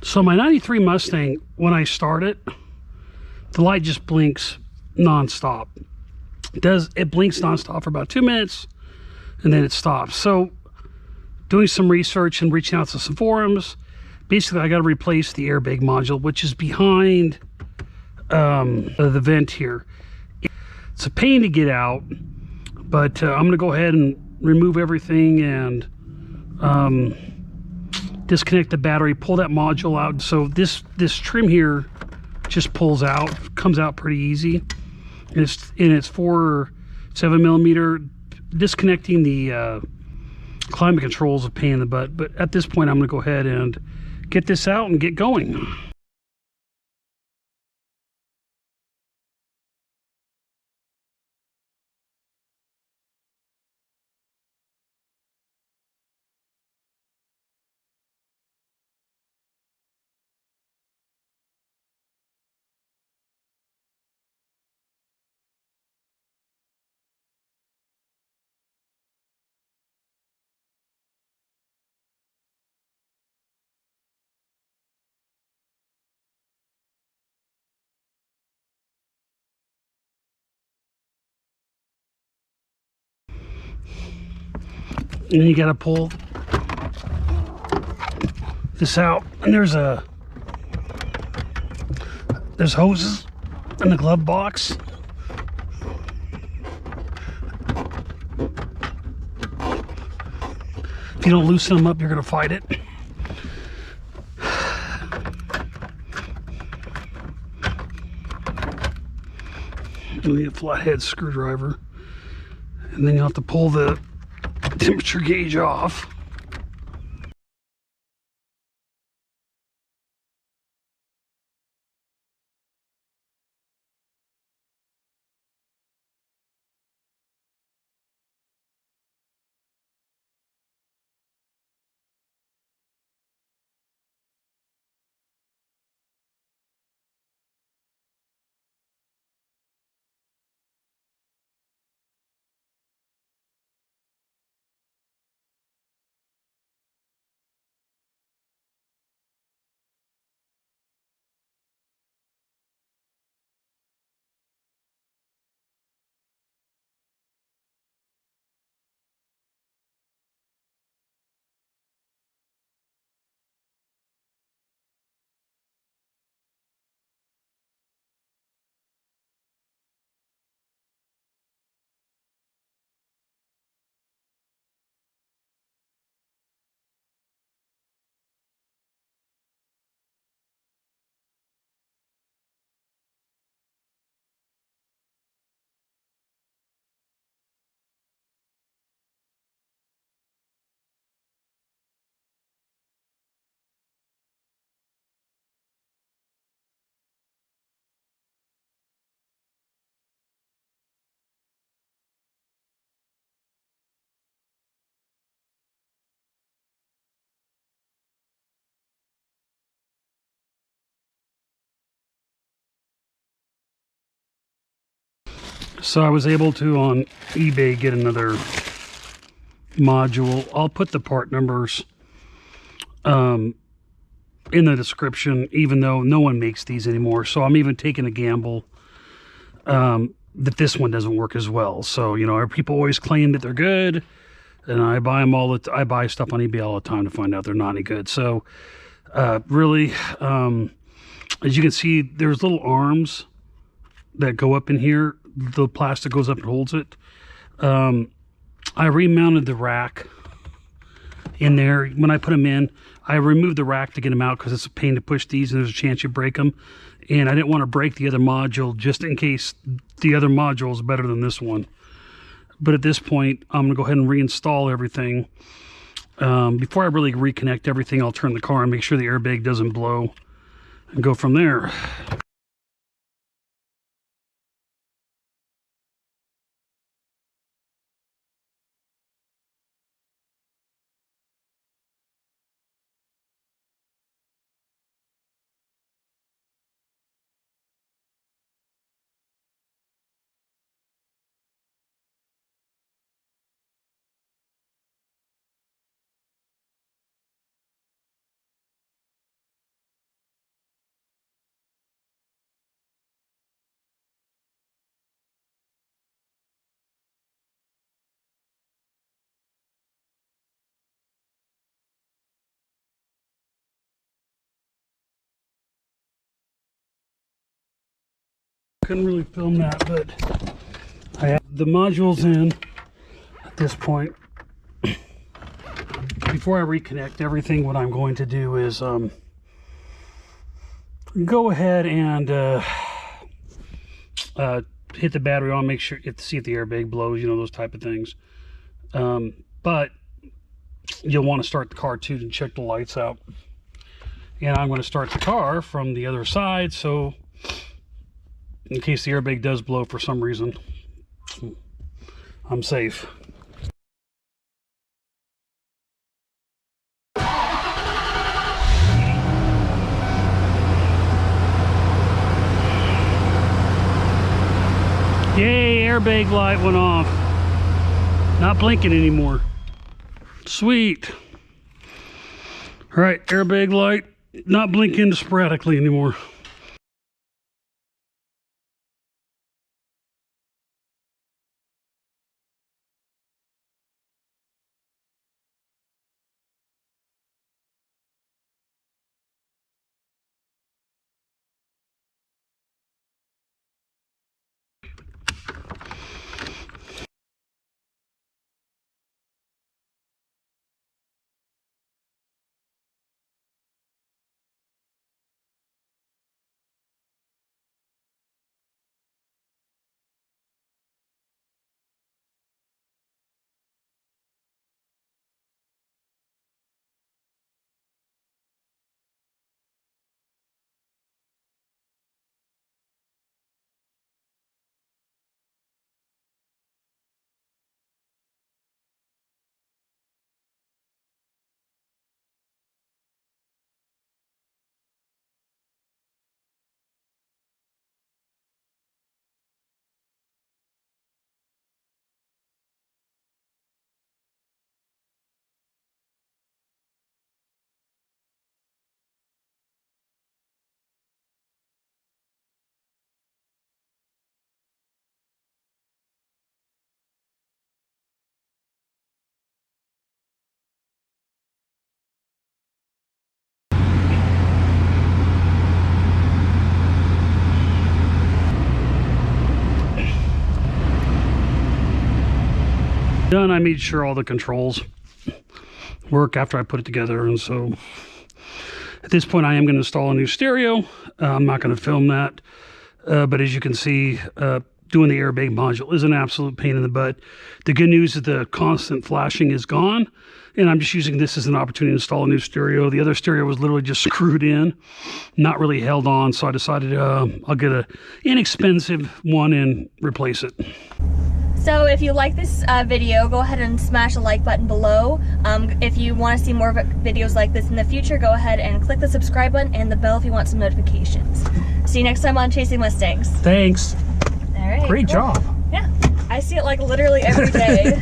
So my 93 Mustang, when I start it, the light just blinks nonstop. It blinks nonstop for about 2 minutes and then it stops. So doing some research and reaching out to some forums, basically I got to replace the airbag module, which is behind the vent here. It's a pain to get out, but I'm going to go ahead and remove everything and disconnect the battery, pull that module out. So this trim here just pulls out, comes out pretty easy, and it's for 7mm. Disconnecting the climate control is a pain in the butt, but at this point I'm going to go ahead and get this out and get going. And then you got to pull this out, and there's hoses in the glove box. If you don't loosen them up, you're going to fight it. You need a flathead screwdriver, and then you'll have to pull the temperature gauge off. So I was able to on eBay get another module. I'll put the part numbers in the description, even though no one makes these anymore. So I'm even taking a gamble that this one doesn't work as well. So, you know, people always claim that they're good, and I buy them I buy stuff on eBay all the time to find out they're not any good. So really, as you can see, there's little arms that go up in here. The plastic goes up and holds it. I remounted the rack in there. When I put them in, I removed the rack to get them out because it's a pain to push these and there's a chance you break them. And I didn't want to break the other module just in case the other module is better than this one. But at this point, I'm going to go ahead and reinstall everything. Before I really reconnect everything, I'll turn the car and make sure the airbag doesn't blow and go from there. couldn't really film that, but I have the modules in at this point. Before I reconnect everything, what I'm going to do is go ahead and hit the battery on, make sure, see if the airbag blows, you know, those type of things. But you'll want to start the car too and check the lights out. And I'm going to start the car from the other side, so in case the airbag does blow for some reason, I'm safe. Yay, airbag light went off. Not blinking anymore. Sweet. All right, airbag light not blinking sporadically anymore. Done. I made sure all the controls work after I put it together, and so at this point I am going to install a new stereo. I'm not going to film that, but as you can see, doing the airbag module is an absolute pain in the butt. The good news is the constant flashing is gone, and I'm just using this as an opportunity to install a new stereo. The other stereo was literally just screwed in, not really held on, so I decided I'll get an inexpensive one and replace it. So if you like this video, go ahead and smash the like button below. If you want to see more videos like this in the future, go ahead and click the subscribe button and the bell if you want some notifications. See you next time on Chasing Mustangs. Thanks. All right. Great job. Yeah, I see it like literally every day.